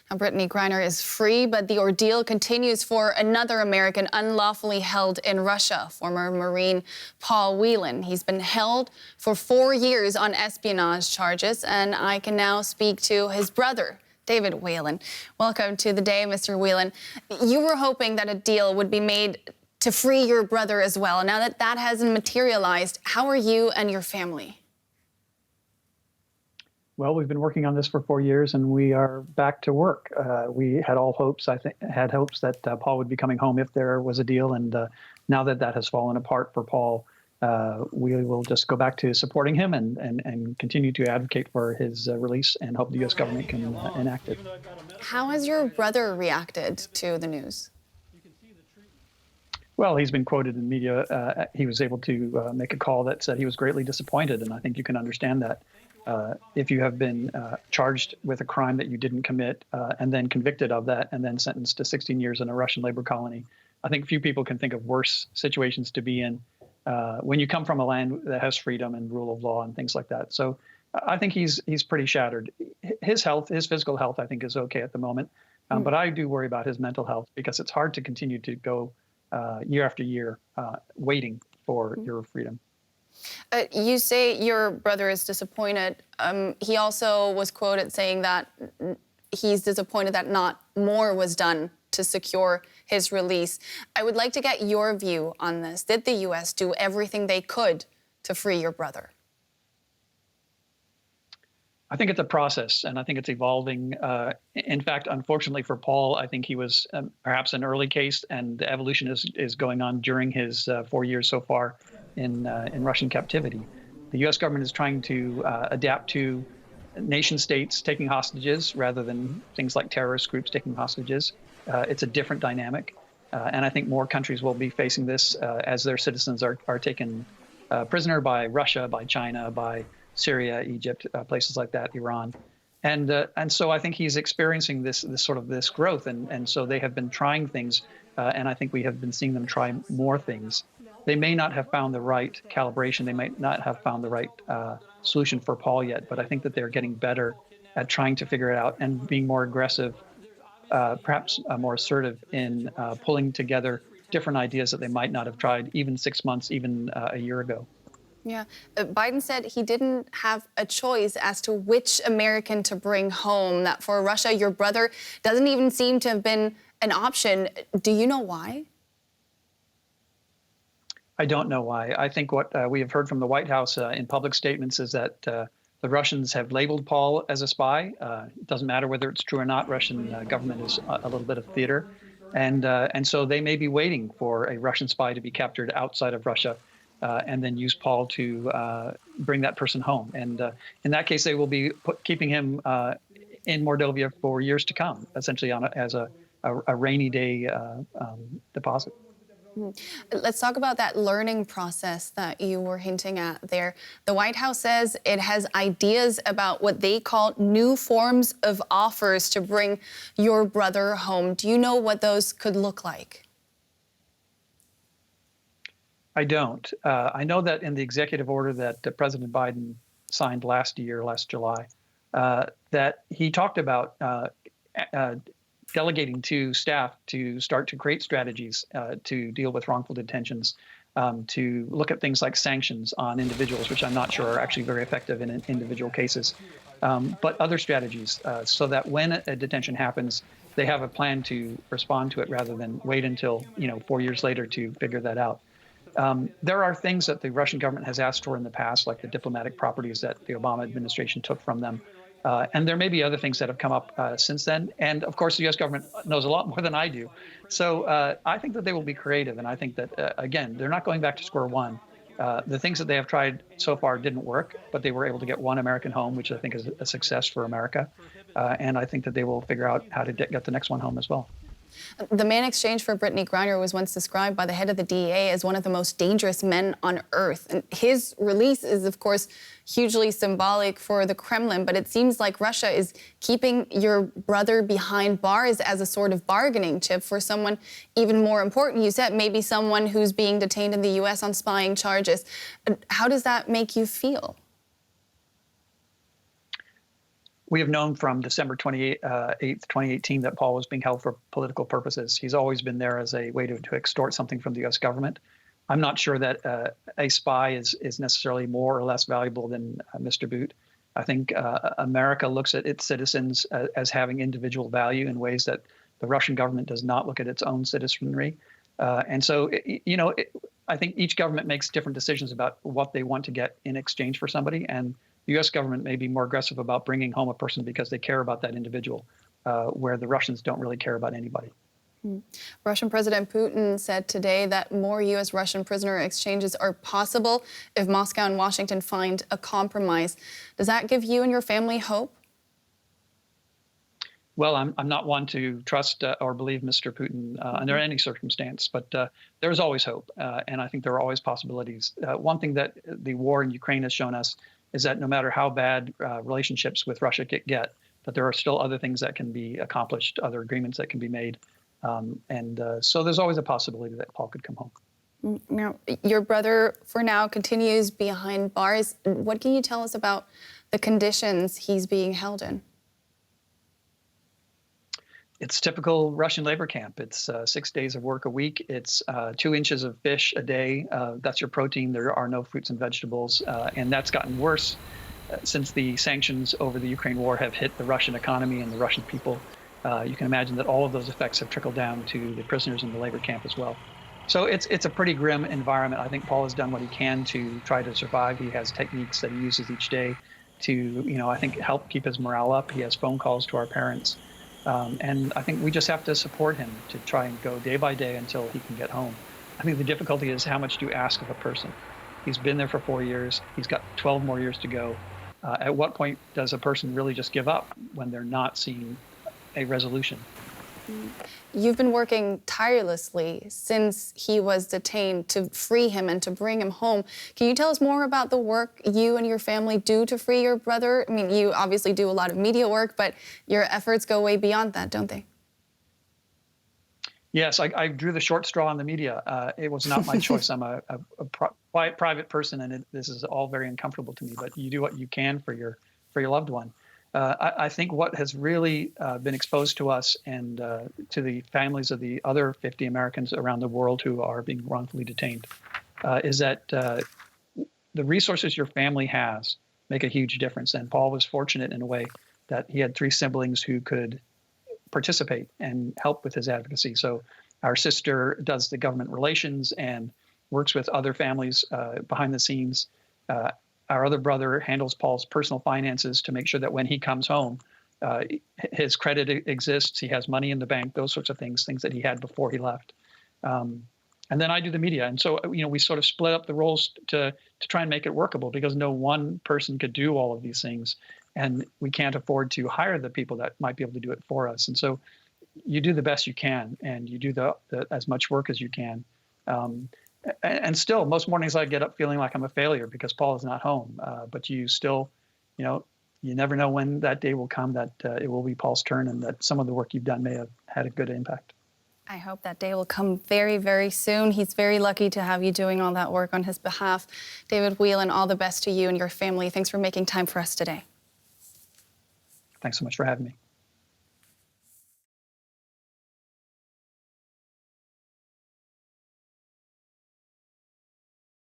Now, Brittney Griner is free, but the ordeal continues for another American unlawfully held in Russia, former Marine Paul Whelan. He's been held for 4 years on espionage charges, and I can now speak to his brother, David Whelan. Welcome to the day, Mr. Whelan. You were hoping that a deal would be made to free your brother as well. Now that that hasn't materialized, how are you and your family? Well, we've been working on this for 4 years, and we are back to work. We had all hopes, had hopes that Paul would be coming home if there was a deal, and now that that has fallen apart for Paul, we will just go back to supporting him and continue to advocate for his release and hope the U.S. government can enact it. How has your brother reacted to the news? Well, he's been quoted in media. He was able to make a call that said he was greatly disappointed, and I think you can understand that. If you have been charged with a crime that you didn't commit and then convicted of that and then sentenced to 16 years in a Russian labor colony, I think few people can think of worse situations to be in when you come from a land that has freedom and rule of law and things like that. So I think he's pretty shattered. His health, his physical health, I think is okay at the moment. But I do worry about his mental health because it's hard to continue to go year after year waiting for your freedom. You say your brother is disappointed. He also was quoted saying that he's disappointed that not more was done to secure his release. I would like to get your view on this. Did the U.S. do everything they could to free your brother? I think it's a process, and I think it's evolving. In fact, unfortunately for Paul, I think he was perhaps an early case, and the evolution is going on during his 4 years so far in Russian captivity. The U.S. government is trying to adapt to nation states taking hostages rather than things like terrorist groups taking hostages. It's a different dynamic, and I think more countries will be facing this as their citizens are taken prisoner by Russia, by China, by Syria, Egypt, places like that, Iran. And so I think he's experiencing this growth. And so they have been trying things. And I think we have been seeing them try more things. They may not have found the right calibration. They might not have found the right solution for Paul yet. But I think that they're getting better at trying to figure it out and being more aggressive, perhaps more assertive in pulling together different ideas that they might not have tried even 6 months, even a year ago. Yeah. Biden said he didn't have a choice as to which American to bring home, that for Russia, your brother doesn't even seem to have been an option. Do you know why? I don't know why. I think what we have heard from the White House in public statements is that the Russians have labeled Paul as a spy. It doesn't matter whether it's true or not. Russian government is a little bit of theater. And so they may be waiting for a Russian spy to be captured outside of Russia and then use Paul to bring that person home. And in that case, they will be keeping him in Mordovia for years to come, essentially as a rainy day deposit. Let's talk about that learning process that you were hinting at there. The White House says it has ideas about what they call new forms of offers to bring your brother home. Do you know what those could look like? I don't. I know that in the executive order that President Biden signed last July, that he talked about delegating to staff to start to create strategies to deal with wrongful detentions, to look at things like sanctions on individuals, which I'm not sure are actually very effective in individual cases, but other strategies so that when a detention happens, they have a plan to respond to it rather than wait until 4 years later to figure that out. There are things that the Russian government has asked for in the past, like the diplomatic properties that the Obama administration took from them. And there may be other things that have come up since then. And of course, the U.S. government knows a lot more than I do. So I think that they will be creative. And I think that, again, they're not going back to square one. The things that they have tried so far didn't work, but they were able to get one American home, which I think is a success for America. And I think that they will figure out how to get the next one home as well. The man exchanged for Brittney Griner was once described by the head of the DEA as one of the most dangerous men on earth. And his release is, of course, hugely symbolic for the Kremlin, but it seems like Russia is keeping your brother behind bars as a sort of bargaining chip for someone even more important. You said maybe someone who's being detained in the U.S. on spying charges. How does that make you feel? We have known from December 28th, 2018, that Paul was being held for political purposes. He's always been there as a way to extort something from the U.S. government. I'm not sure that a spy is necessarily more or less valuable than Mr. Bout. I think America looks at its citizens as having individual value in ways that the Russian government does not look at its own citizenry. And so, I think each government makes different decisions about what they want to get in exchange for somebody. And the U.S. government may be more aggressive about bringing home a person because they care about that individual, where the Russians don't really care about anybody. Russian President Putin said today that more U.S.-Russian prisoner exchanges are possible if Moscow and Washington find a compromise. Does that give you and your family hope? Well, I'm not one to trust or believe Mr. Putin under any circumstance, but there's always hope, and I think there are always possibilities. One thing that the war in Ukraine has shown us is that no matter how bad relationships with Russia get, that there are still other things that can be accomplished, other agreements that can be made. So there's always a possibility that Paul could come home. Now, your brother, for now, continues behind bars. What can you tell us about the conditions he's being held in? It's typical Russian labor camp. It's 6 days of work a week. It's 2 inches of fish a day. That's your protein. There are no fruits and vegetables. And that's gotten worse since the sanctions over the Ukraine war have hit the Russian economy and the Russian people. You can imagine that all of those effects have trickled down to the prisoners in the labor camp as well. So it's a pretty grim environment. I think Paul has done what he can to try to survive. He has techniques that he uses each day to, I think, help keep his morale up. He has phone calls to our parents. And I think we just have to support him to try and go day by day until he can get home. I think the difficulty is how much do you ask of a person? He's been there for 4 years. He's got 12 more years to go. At what point does a person really just give up when they're not seeing a resolution? You've been working tirelessly since he was detained to free him and to bring him home. Can you tell us more about the work you and your family do to free your brother? I mean, you obviously do a lot of media work, but your efforts go way beyond that, don't they? Yes, I drew the short straw on the media. It was not my choice. I'm a quiet, private person, and this is all very uncomfortable to me. But you do what you can for your loved one. I think what has really been exposed to us and to the families of the other 50 Americans around the world who are being wrongfully detained is that the resources your family has make a huge difference. And Paul was fortunate in a way that he had 3 siblings who could participate and help with his advocacy. So our sister does the government relations and works with other families behind the scenes. Our other brother handles Paul's personal finances to make sure that when he comes home, his credit exists, he has money in the bank, those sorts of things that he had before he left. And then I do the media. And so, we sort of split up the roles to try and make it workable because no one person could do all of these things. And we can't afford to hire the people that might be able to do it for us. And so you do the best you can, and you do the as much work as you can. And still, most mornings I get up feeling like I'm a failure because Paul is not home. But you still, you never know when that day will come that it will be Paul's turn and that some of the work you've done may have had a good impact. I hope that day will come very, very soon. He's very lucky to have you doing all that work on his behalf. David Whelan, all the best to you and your family. Thanks for making time for us today. Thanks so much for having me.